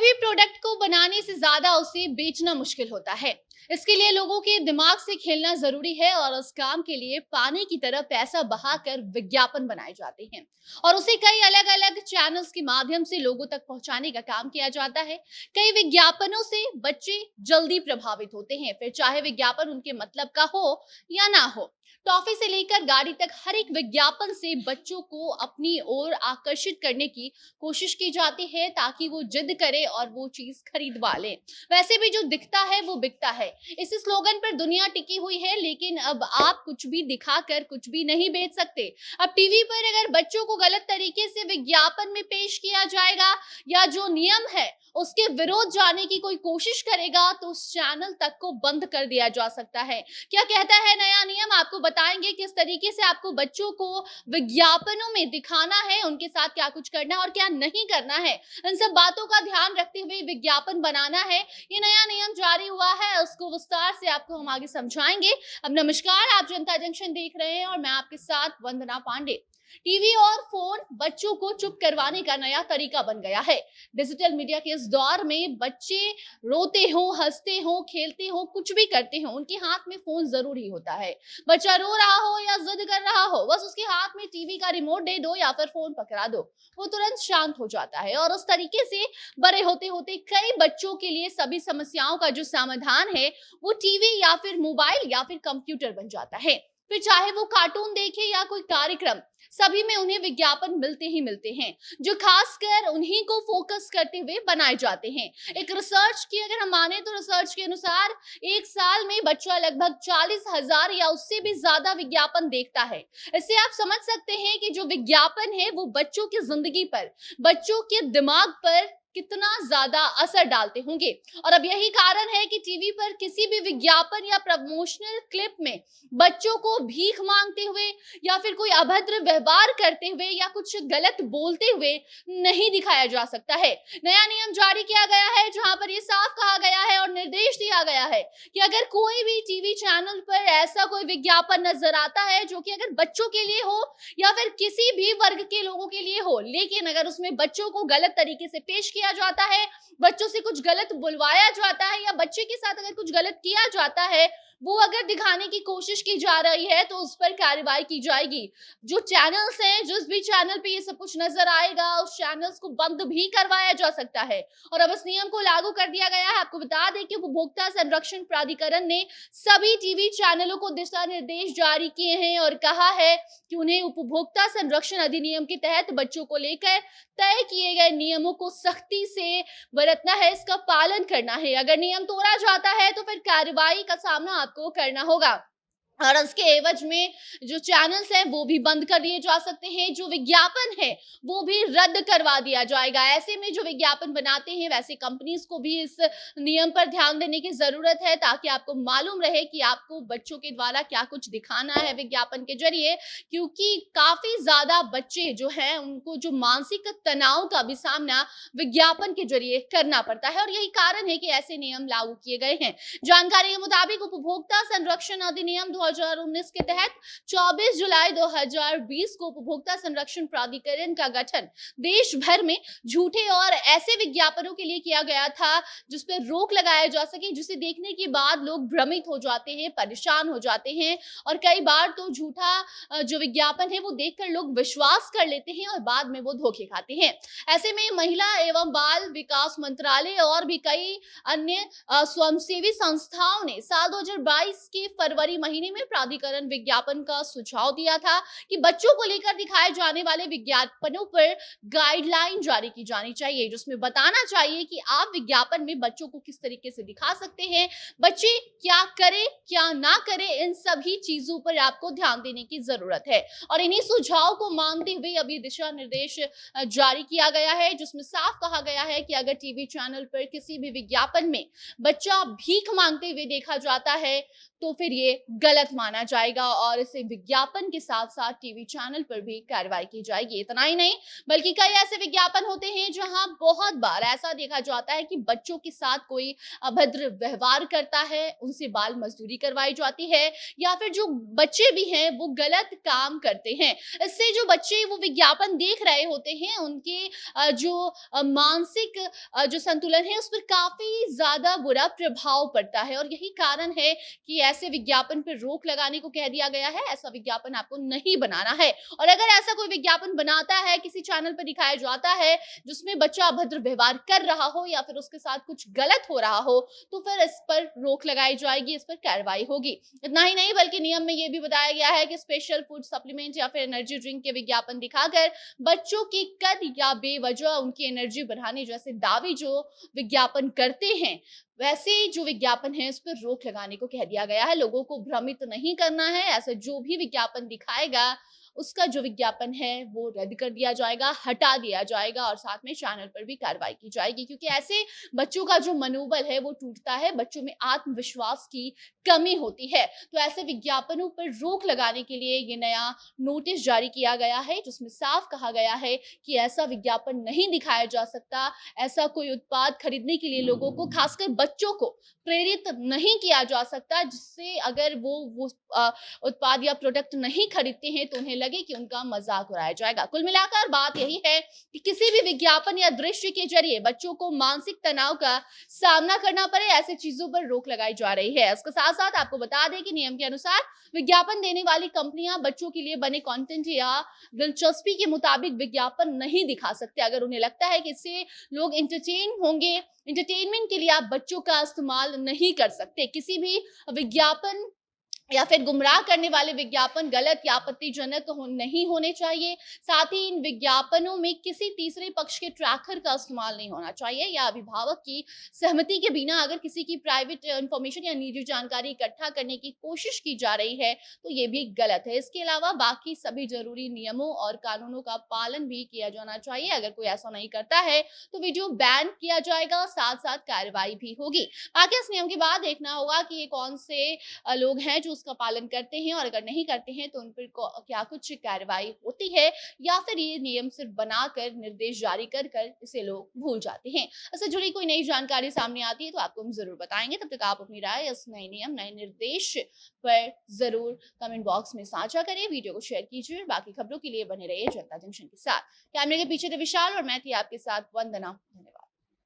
भी प्रोडक्ट को बनाने से ज्यादा उसे बेचना मुश्किल होता है। इसके लिए लोगों के दिमाग से खेलना जरूरी है और उस काम के लिए पानी की तरह पैसा बहाकर विज्ञापन बनाए जाते हैं और उसे कई अलग अलग चैनल्स के माध्यम से लोगों तक पहुंचाने का काम किया जाता है। कई विज्ञापनों से बच्चे जल्दी प्रभावित होते हैं, फिर चाहे विज्ञापन उनके मतलब का हो या ना हो। टॉफी से लेकर गाड़ी तक हर एक विज्ञापन से बच्चों को अपनी ओर आकर्षित करने की कोशिश की जाती है ताकि वो जिद करे और वो चीज खरीदवा ले। वैसे भी जो दिखता है वो बिकता है, इस स्लोगन पर दुनिया टिकी हुई है। लेकिन अब आप कुछ भी दिखाकर कुछ भी नहीं बेच सकते। अब टीवी पर अगर बच्चों को गलत तरीके से विज्ञापन में पेश किया जाएगा या जो नियम है उसके विरोध जाने की कोई कोशिश करेगा तो उस चैनल तक को बंद कर दिया जा सकता है। क्या कहता है नया नियम, आपको बताएंगे किस तरीके से आपको बच्चों को विज्ञापनों में दिखाना है, उनके साथ क्या कुछ करना है और क्या नहीं करना है। इन सब बातों का ध्यान रखते हुए विज्ञापन बनाना है। ये नया नियम जारी हुआ है, उसको विस्तार से आपको हम आगे समझाएंगे। अब नमस्कार, आप जनता जंक्शन देख रहे हैं और मैं आपके साथ वंदना पांडे। टीवी और फोन बच्चों को चुप करवाने का नया तरीका बन गया है। डिजिटल मीडिया के इस दौर में बच्चे रोते हो, हंसते हो, खेलते हो, कुछ भी करते हो, उनके हाथ में फोन जरूर ही होता है। बच्चा रो रहा हो या जिद कर रहा हो, बस उसके हाथ में टीवी का रिमोट दे दो या फिर फोन पकड़ा दो, वो तुरंत शांत हो जाता है। और उस तरीके से बड़े होते होते कई बच्चों के लिए सभी समस्याओं का जो समाधान है वो टीवी या फिर मोबाइल या फिर कंप्यूटर बन जाता है। फिर चाहे वो कार्टून देखे या कोई कार्यक्रम, सभी में उन्हें विज्ञापन मिलते ही मिलते हैं जो खासकर उन्हीं को फोकस करते हुए बनाए जाते हैं। एक रिसर्च की अगर हम माने तो रिसर्च के अनुसार एक साल में बच्चा लगभग 40,000 या उससे भी ज्यादा विज्ञापन देखता है। इससे आप समझ सकते हैं कि जो विज्ञापन है वो बच्चों की जिंदगी पर, बच्चों के दिमाग पर कितना ज्यादा असर डालते होंगे। और अब यही कारण है कि टीवी पर किसी भी विज्ञापन या प्रमोशनल क्लिप में बच्चों को भीख मांगते हुए या फिर कोई अभद्र व्यवहार करते हुए या कुछ गलत बोलते हुए नहीं दिखाया जा सकता है। नया नियम जारी किया गया है जहां पर यह साफ कहा गया है और निर्देश दिया गया है कि अगर कोई भी टीवी चैनल पर ऐसा कोई विज्ञापन नजर आता है जो कि अगर बच्चों के लिए हो या फिर किसी भी वर्ग के लोगों के लिए हो, लेकिन अगर उसमें बच्चों को गलत तरीके से पेश किया जाता है, बच्चों से कुछ गलत बुलवाया जाता है या बच्चे के साथ अगर कुछ गलत किया जाता है, वो अगर दिखाने की कोशिश की जा रही है तो उस पर कार्रवाई की जाएगी। जो चैनल्स हैं, जिस भी चैनल पे ये सब कुछ नजर आएगा उस चैनल्स को बंद भी करवाया जा सकता है। और अब इस नियम को लागू कर दिया गया है। आपको बता दें कि उपभोक्ता संरक्षण प्राधिकरण ने सभी टीवी चैनलों को दिशा निर्देश जारी किए हैं और कहा है कि उन्हें उपभोक्ता संरक्षण अधिनियम के तहत बच्चों को लेकर तय किए गए नियमों को सख्ती से बरतना है, इसका पालन करना है। अगर नियम तोड़ा जाता है तो फिर कार्रवाई का सामना आपको करना होगा और उसके एवज में जो चैनल्स हैं वो भी बंद कर दिए जा सकते हैं, जो विज्ञापन है वो भी रद्द करवा दिया जाएगा। ऐसे में जो विज्ञापन बनाते हैं वैसे कंपनीज को भी इस नियम पर ध्यान देने की जरूरत है ताकि आपको मालूम रहे कि आपको बच्चों के द्वारा क्या कुछ दिखाना है विज्ञापन के जरिए, क्योंकि काफी ज्यादा बच्चे जो हैं उनको जो मानसिक तनाव का भी सामना विज्ञापन के जरिए करना पड़ता है और यही कारण है कि ऐसे नियम लागू किए गए हैं। जानकारी के मुताबिक उपभोक्ता संरक्षण अधिनियम 2019 के तहत 24 जुलाई 2020 को उपभोक्ता संरक्षण प्राधिकरण का गठन देश भर में झूठे और ऐसे विज्ञापनों के लिए किया गया था जिस पर रोक लगाया जा सके, जिसे देखने के बाद लोग भ्रमित हो जाते हैं, परेशान हो जाते हैं और कई बार तो झूठा जो विज्ञापन है वो देखकर लोग विश्वास कर लेते हैं और बाद में वो धोखे खाते हैं। ऐसे में महिला एवं बाल विकास मंत्रालय और भी कई अन्य स्वयंसेवी संस्थाओं ने साल 2022 के फरवरी महीने में प्राधिकरण विज्ञापन का सुझाव दिया था कि बच्चों को लेकर दिखाए जाने वाले विज्ञापनों पर गाइडलाइन जारी की जानी चाहिए, जिसमें बताना चाहिए कि आप विज्ञापन में बच्चों को किस तरीके से दिखा सकते हैं, बच्चे क्या करें क्या ना करें, इन सभी चीजों पर आपको ध्यान देने की जरूरत है। और इन्हीं सुझाव को मानते हुए अब ये दिशा निर्देश जारी किया गया है जिसमें साफ कहा गया है कि अगर टीवी चैनल पर किसी भी विज्ञापन में बच्चा भीख मांगते हुए देखा जाता है तो फिर ये गलत गलत माना जाएगा और इसे विज्ञापन के साथ साथ टीवी चैनल पर भी कार्रवाई की जाएगी। इतना ही नहीं, बल्कि कई ऐसे विज्ञापन होते हैं जहां बहुत बार ऐसा देखा जाता है कि बच्चों के साथ कोई अभद्र व्यवहार करता है, उनसे बाल मजदूरी करवाई जाती है, या फिर जो बच्चे भी हैं वो गलत काम करते हैं। इससे जो बच्चे वो विज्ञापन देख रहे होते हैं उनके जो मानसिक जो संतुलन है उस पर काफी ज्यादा बुरा प्रभाव पड़ता है, और यही कारण है कि ऐसे विज्ञापन पर रोक लगाने को कह दिया गया है। ऐसा विज्ञापन आपको नहीं बनाना है, और अगर ऐसा कोई विज्ञापन बनाता है, किसी चैनल पर दिखाया जाता है जिसमें बच्चा अभद्र व्यवहार कर रहा हो या फिर उसके साथ कुछ गलत हो रहा हो, तो फिर इस पर रोक लगाई जाएगी, इस पर कार्रवाई होगी। इतना ही नहीं, बल्कि नियम में यह भी बताया गया है कि स्पेशल फूड सप्लीमेंट या फिर एनर्जी ड्रिंक के विज्ञापन दिखाकर बच्चों की कद या बेवजह उनकी एनर्जी बढ़ाने जैसे दावे जो विज्ञापन करते हैं, वैसे जो विज्ञापन है इस पर रोक लगाने को कह दिया गया है। लोगों को भ्रमित नहीं करना है। ऐसा जो भी विज्ञापन दिखाएगा उसका जो विज्ञापन है वो रद्द कर दिया जाएगा, हटा दिया जाएगा, और साथ में चैनल पर भी कार्रवाई की जाएगी, क्योंकि ऐसे बच्चों का जो मनोबल है वो टूटता है, बच्चों में आत्मविश्वास की कमी होती है। तो ऐसे विज्ञापनों पर रोक लगाने के लिए ये नया नोटिस जारी किया गया है, जिसमें साफ कहा गया है कि ऐसा विज्ञापन नहीं दिखाया जा सकता। ऐसा कोई उत्पाद खरीदने के लिए लोगों को, खासकर बच्चों को, प्रेरित नहीं किया जा सकता, जिससे अगर वो उत्पाद या प्रोडक्ट नहीं खरीदते हैं तो उन्हें लगे कि उनका मजाक उड़ाया जाएगा। कुल मिलाकर बात यही है कि किसी भी विज्ञापन या दृश्य के जरिए बच्चों को मानसिक तनाव का सामना करना पड़े, ऐसी चीजों पर रोक लगाई जा रही है। इसके साथ साथ आपको बता दें कि नियम के अनुसार विज्ञापन देने वाली कंपनियां बच्चों के लिए बने कंटेंट या दिलचस्पी के मुताबिक विज्ञापन नहीं दिखा सकते। अगर उन्हें लगता है कि इससे लोग एंटरटेन होंगे, एंटरटेनमेंट के लिए आप बच्चों का इस्तेमाल नहीं कर सकते। किसी भी विज्ञापन या फिर गुमराह करने वाले विज्ञापन गलत या आपत्तिजनक नहीं होने चाहिए। साथ ही इन विज्ञापनों में किसी तीसरे पक्ष के ट्रैकर का इस्तेमाल नहीं होना चाहिए, या अभिभावक की सहमति के बिना अगर किसी की प्राइवेट इंफॉर्मेशन या निजी जानकारी इकट्ठा करने की कोशिश की जा रही है तो ये भी गलत है। इसके अलावा बाकी सभी जरूरी नियमों और कानूनों का पालन भी किया जाना चाहिए। अगर कोई ऐसा नहीं करता है तो वीडियो बैन किया जाएगा, साथ साथ कार्रवाई भी होगी। बाकी इस नियम के बाद देखना होगा कि ये कौन से लोग हैं जो उसका पालन करते हैं, और अगर नहीं करते हैं तो उन पर क्या कुछ कार्रवाई होती है, या फिर ये नियम सिर्फ बनाकर निर्देश जारी कर कर इसे लोग भूल जाते हैं। इससे जुड़ी कोई नई जानकारी सामने आती है तो आपको हम जरूर बताएंगे। तब तक आप अपनी राय इस नए नियम, नए निर्देश पर जरूर कमेंट बॉक्स में साझा करें, वीडियो को शेयर कीजिए। बाकी खबरों के लिए बने रहिए जनता जंक्शन के साथ। कैमरे के पीछे थे विशाल और मैं थी आपके साथ वंदना। धन्यवाद।